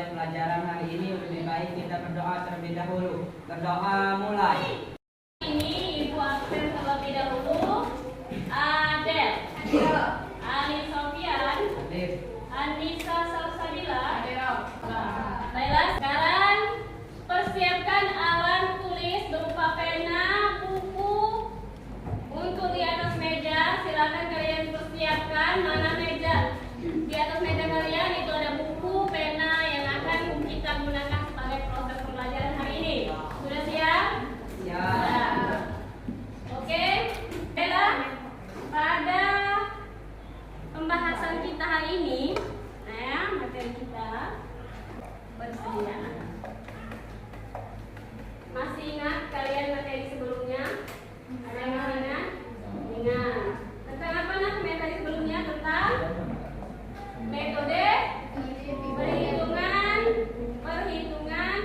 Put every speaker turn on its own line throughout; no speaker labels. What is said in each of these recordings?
mulai pelajaran hari ini, lebih baik kita berdoa terlebih dahulu. Berdoa mulai.
Ini Ibu absen terlebih dahulu. Adel, Ali Sofian, Anissa Salsabila, baiklah, sekarang persiapkan alat tulis berupa pena, buku untuk di atas meja. Silakan kalian persiapkan. Mana meja? Di atas meja kalian itu ada buku, pena yang akan kita gunakan sebagai proses pembelajaran hari ini. Sudah siap?
Siap.
Oke, Bella, pada pembahasan kita hari ini, materi kita persediaan. Masih ingat kalian materi sebelumnya? Ada yang masih ingat? Ingat. Tentang apa materi sebelumnya? Tentang metode perhitungan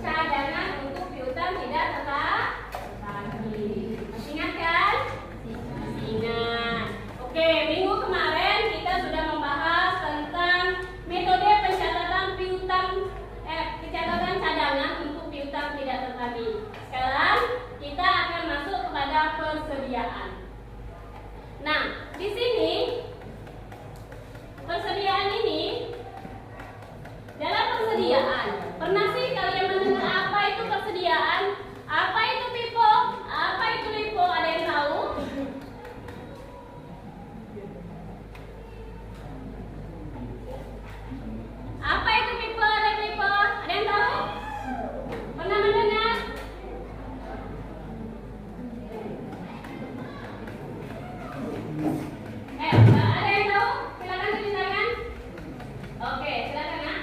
cadangan untuk piutang tidak tertagi. Masih ingat kan? Masih ingat. Oke, minggu kemarin kita sudah membahas tentang metode pencatatan pencatatan cadangan untuk piutang tidak tertagi. Sekarang kita akan masuk kepada persediaan. Nah, di sini persediaan ini, dalam persediaan, pernah sih kalian mendengar apa itu persediaan? Apa itu pipo? Apa itu lipo? Ada yang tahu? Apa itu pipo dan lipo? Ada yang tahu? Pernah mendengar? Ada yang tahu? Silakan diceritakan. Oke, silakan ya.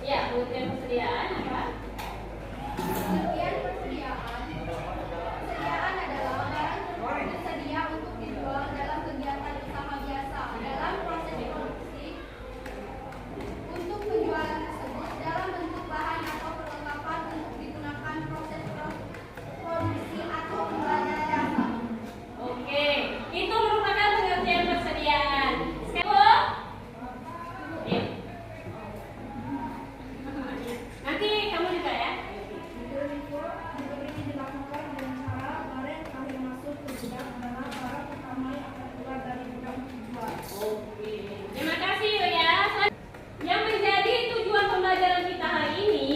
Ya, pengertian persediaan apa?
Persediaan adalah barang tersedia untuk dijual dalam kegiatan usaha biasa dalam proses produksi. Untuk penjualan tersebut dalam bentuk bahan atau perlengkapan untuk digunakan proses produksi atau pembelajaran dasar.
Oke, itu merupakan pengertian persediaan. Sekarang, ya. Nanti kamu juga ya.
Ini dilakukan dengan cara barang akhir masuk ke gudang adalah barang utama yang akan keluar dari gudang dijual.
Oke, terima kasih ya. Yang menjadi tujuan pembelajaran kita hari ini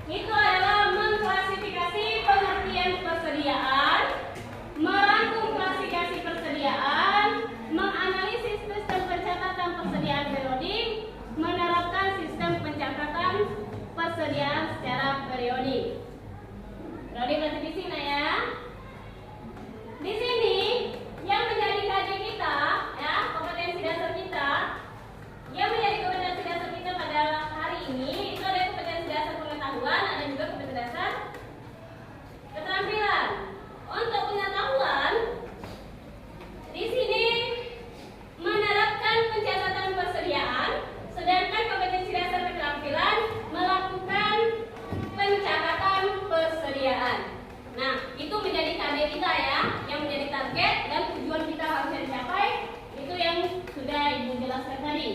itu adalah mengklasifikasi pengertian persediaan, merangkum klasifikasi persediaan, menganalisis sistem pencatatan persediaan periodik, menerapkan sistem pencatatan persediaan secara periodik. Periodik berarti di sini ya. Di sini yang menjadi KJ kita, ya, kompetensi dasar kita, yang menjadi kompetensi dasar kita pada hari ini itu ada kompetensi dasar pengetahuan, ada juga kompetensi dasar keterampilan. Untuk pengetahuan, di sini menerapkan pencatatan persediaan, sedangkan kompetensi dasar keterampilan melakukan pencatatan persediaan. Nah, itu menjadi target kita ya, yang menjadi target dan tujuan kita harusnya dicapai, itu yang sudah Ibu jelaskan tadi.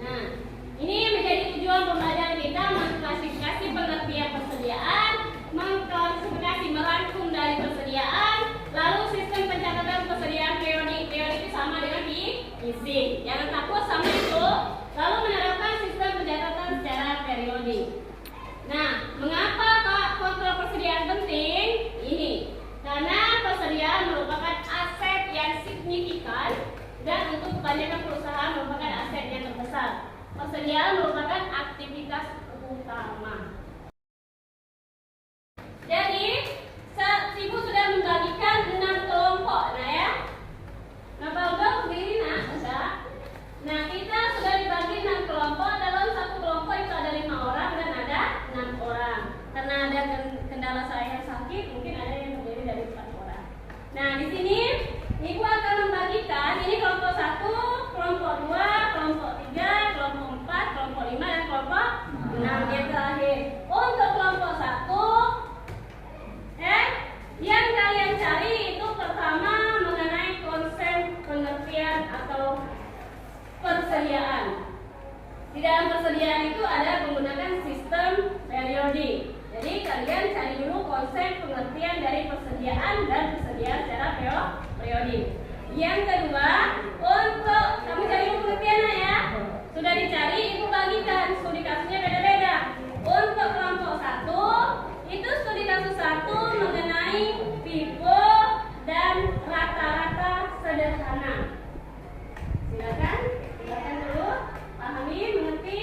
Nah, ini menjadi tujuan pembelajaran kita, mengklasifikasi pengertian persediaan, mengklasifikasi merangkum dari persediaan, lalu sistem pencatatan persediaan periodik. Periodik itu sama dengan isi. Jangan takut sama itu. Lalu menerapkan sistem pencatatan secara periodik. Nah, mengapa Pak kontrol persediaan penting? Ini karena persediaan merupakan aset yang signifikan dan untuk kebanyakan perusahaan merupakan aset yang terbesar. Persediaan merupakan aktivitas utama. Jadi, Ibu sudah membagikan 6 kelompok, nah ya. Nah, udah berdiri sudah. Nah, kita sudah dibagi 6 kelompok. Dalam satu kelompok itu ada 5 orang dan ada 6 orang. Karena ada kendala saya sakit, mungkin ada yang terdiri dari 4 orang. Nah, di sini Ibu akan membagikan ini kelompok 1, kelompok 2, kelompok 3, kelompok 4, kelompok 5 dan kelompok 6 yang terakhir. Untuk kelompok 1, yang kalian cari persediaan. Di dalam persediaan itu ada menggunakan sistem periodik. Jadi kalian cari dulu konsep pengertian dari persediaan dan persediaan secara periodik. Yang kedua, untuk kamu cari dulu pengertiannya ya. Sudah dicari, ibu bagikan. Studi kasusnya beda-beda. Untuk kelompok 1, itu studi kasus 1 mengenai tipe dan rata-rata sederhana. Silakan dulu, pahami, mengerti.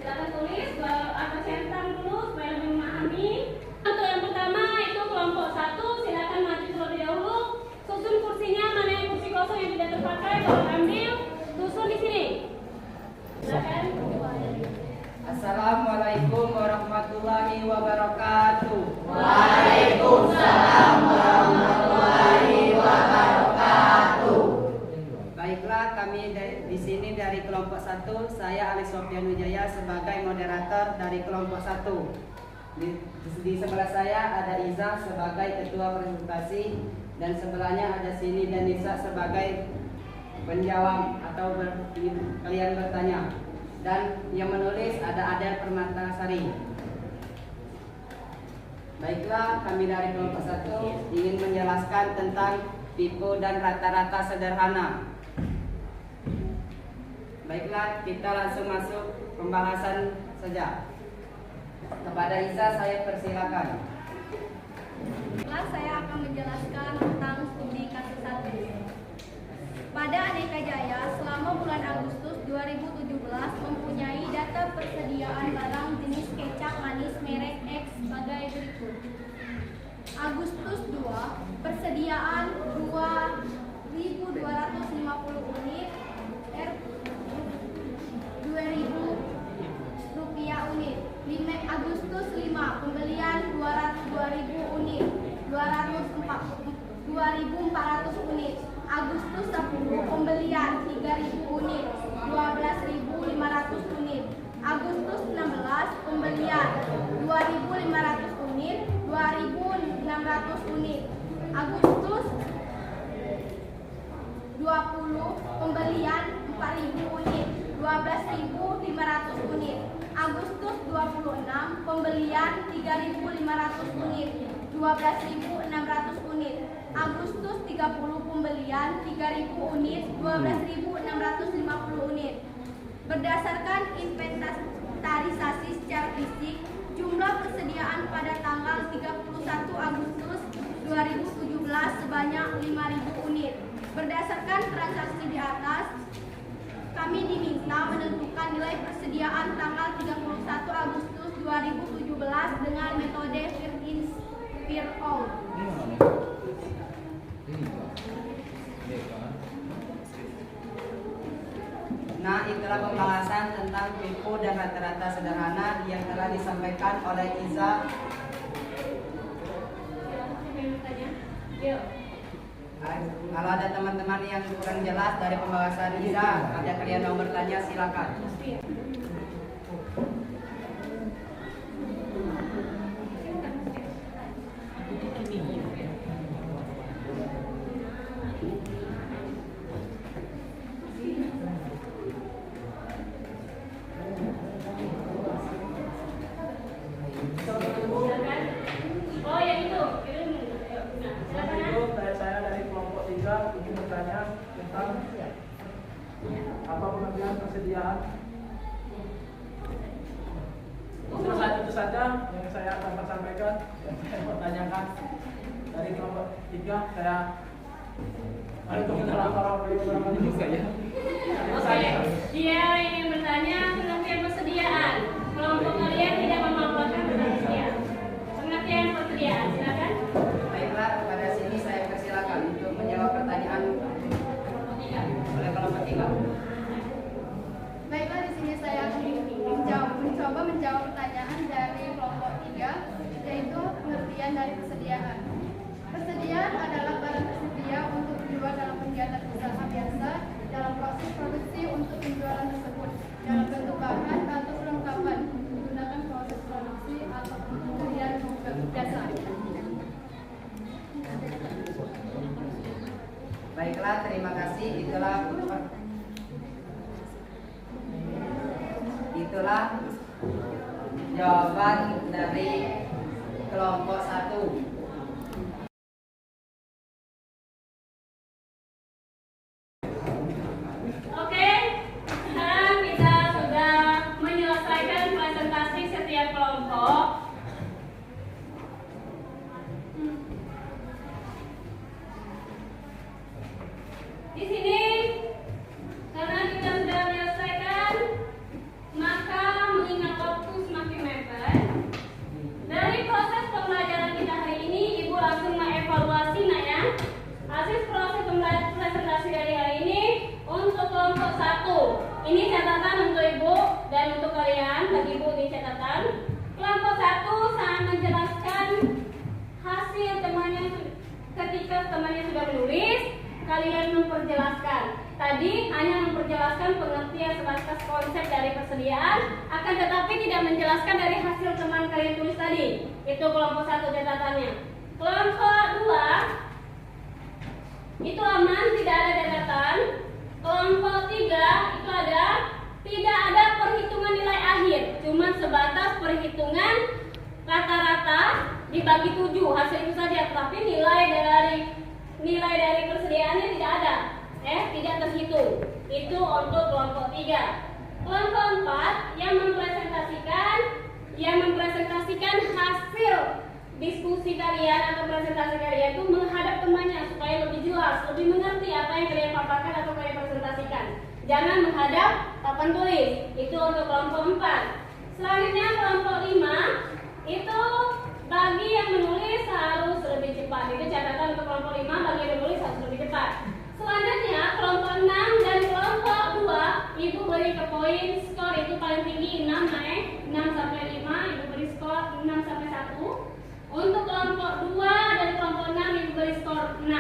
Silakan tulis atau centang dulu supaya lebih memahami. Untuk yang pertama itu kelompok 1, silakan maju terlebih dahulu. Susun kursinya, mana yang kursi kosong yang tidak terpakai, tolong ambil, susun di sini. Silakan.
Assalamualaikum warahmatullahi wabarakatuh.
Waalaikumsalam warahmatullahi wabarakatuh.
Baiklah, kami di sini dari kelompok 1. Saya Ali Sofyan Wijaya sebagai moderator dari kelompok 1. Di sebelah saya ada Iza sebagai ketua presentasi dan sebelahnya ada Sini dan Nisa sebagai penjawab atau kalian bertanya. Dan yang menulis ada Adel Permatasari. Baiklah, kami dari kelompok 1 ingin menjelaskan tentang tipe dan rata-rata sederhana. Baiklah, kita langsung masuk pembahasan saja. Kepada Isa saya persilakan.
Saya akan menjelaskan tentang studi kasus 1. Pada Aneka Jaya, selama bulan Agustus 2017 mempunyai data persediaan barang jenis kecap manis merek X sebagai berikut. Agustus 2, persediaan 2.250 unit, Rp2.000 unit. Agustus 5, pembelian 2.000 unit, 2.400 unit. Agustus 10, pembelian 3.000 unit, 12.500 unit. Agustus 16, pembelian 2.500 unit, 2.600 unit. Agustus 20, pembelian 4.000 unit, 12.500 unit. Agustus 26, pembelian 3.500 unit, 12.600 unit. Agustus 30, pembelian 3.000 unit, 12.650 unit. Berdasarkan inventarisasi secara fisik, jumlah persediaan pada tanggal 31 Agustus 2017 sebanyak 5.000 unit. Berdasarkan transaksi di atas, kami diminta menentukan nilai persediaan tanggal 31 Agustus 2017 dengan metode Fear in Fear out.
Nah, itulah pembahasan tentang tipe dan rata-rata sederhana yang telah disampaikan oleh Iza. Kalau ada teman-teman yang kurang jelas dari pembahasan Iza, ada kalian mau bertanya, silakan.
Oh, yang itu.
Saya dari kelompok 3 ingin bertanya tentang apa pengertian persediaan. Itu saja yang saya akan sampaikan dan saya mau tanyakan dari kelompok 3. Saya Waalaikumsalam warahmatullahi wabarakatuh.
Oke, dia ingin bertanya pengertian persediaan. Kelompok kalian tidak memaparkan persediaan. Pengertian persediaan, silakan.
Baiklah, pada sini saya persilakan untuk menjawab pertanyaan oleh kelompok 3.
Baiklah, di sini saya akan mencoba menjawab pertanyaan dari kelompok 3, yaitu pengertian dari persediaan. Persediaan adalah barang tersedia untuk dijual dalam kegiatan usaha biasa dalam proses produksi untuk penjualan tersebut dalam bentuk bahan atau perlengkapan menggunakan proses produksi atau pembelian jasa.
Baiklah, terima kasih. Itulah itulah jawaban dari kelompok 1.
Oke, sekarang kita sudah menyelesaikan presentasi setiap kelompok. Di sini, karena kita sudah menyelesaikan, maka mengingat waktu semakin mepet. Dari proses pembelajaran kita hari ini, Ibu langsung mengevaluasi ya. Hasil proses presentasi dari hari ini untuk kelompok 1. Ini catatan untuk Ibu dan untuk kalian, bagi Ibu di catatan. Kelompok 1 sangat menjelaskan hasil temannya ketika temannya sudah menulis, kalian memperjelaskan. Tadi hanya memperjelaskan pengertian sebatas konsep dari persediaan, akan tetapi tidak menjelaskan dari hasil teman kalian tulis tadi. Itu kelompok 1 catatannya. Kelompok 2 itu aman, tidak ada catatan. Kelompok 3 itu tidak ada perhitungan nilai akhir, cuma sebatas perhitungan rata-rata dibagi 7 hasil itu saja, tapi nilai dari persediaannya tidak ada, tidak terhitung. Itu untuk kelompok 3. Kelompok 4 yang mempresentasikan hasil diskusi kalian atau presentasi kalian itu menghadap temannya supaya lebih jelas, lebih mengerti apa yang kalian paparkan atau kalian presentasikan. Jangan menghadap papan tulis. Itu untuk kelompok 4. Selanjutnya kelompok 5 itu bagi yang menulis harus lebih cepat. Itu catatan untuk kelompok 5, bagi yang menulis harus lebih cepat. Selanjutnya kelompok 6 dan kelompok 2 Ibu beri ke poin skor itu paling tinggi 6 sampai 5, Ibu beri skor 6 sampai 1. Untuk kelompok 2 dan kelompok 6 Ibu beri skor 6.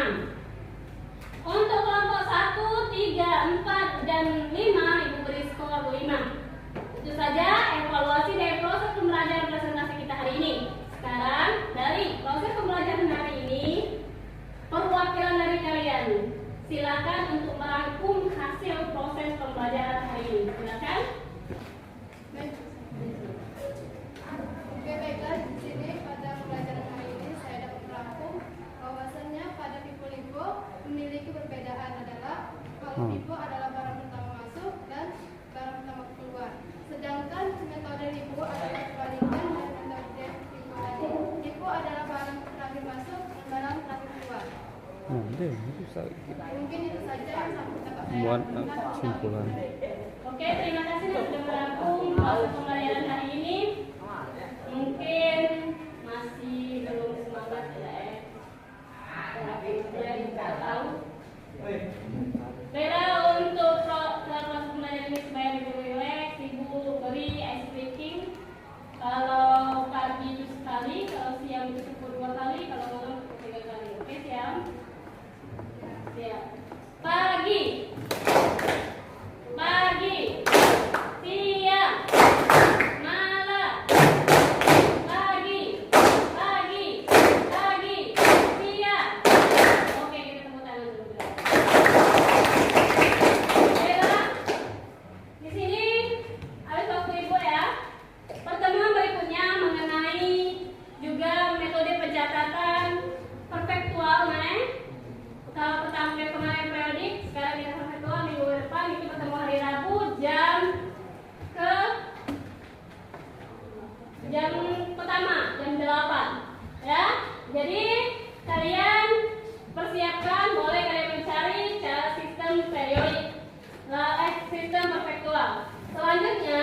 Untuk kelompok 1, 3, 4 dan 5 Ibu beri skor 5. Itu saja evaluasi dari proses pembelajaran presentasi kita hari ini. Sekarang dari proses pembelajaran hari ini, perwakilan dari kalian silakan untuk merangkum hasil proses pembelajaran hari ini. Silakan.
Oke, baiklah, di sini pada pembelajaran hari ini saya dapat merangkum bahwasannya pada FIFO-LIFO memiliki perbedaan adalah kalau FIFO adalah barang pertama masuk dan barang pertama keluar. Sedangkan metode LIFO adalah kebalikan dan metode FIFO tadi. LIFO adalah barang terakhir masuk dan barang terakhir keluar. Mungkin itu saja yang dapat saya
buat
lakukan.
kesimpulan.
Oke, terima kasih sudah merangkum proses pembelajaran hari ini. Mungkin masih belum semangat tapi tidak tahu. Beda untuk proses pembelajaran ini supaya lebih relax, Ibu beri ice breaking. Kalau pagi itu sekali, kalau siang itu cukup 2 kali, kalau malam cukup 3 kali. Oke, siang. Siap. Pagi, siang, malam, pagi, siang. Oke, kita tepuk tangan dulu. Baiklah. Di sini habis waktu Ibu ya. Pertemuan berikutnya mengenai juga metode pencatatan perfektual, Kalau pertama kemarin periodik, sekarang kita perfektual. Minggu depan itu ketemu hari Rabu jam pertama jam 8 ya. Jadi kalian persiapkan, boleh kalian mencari cara sistem periodik, sistem perfektual. Selanjutnya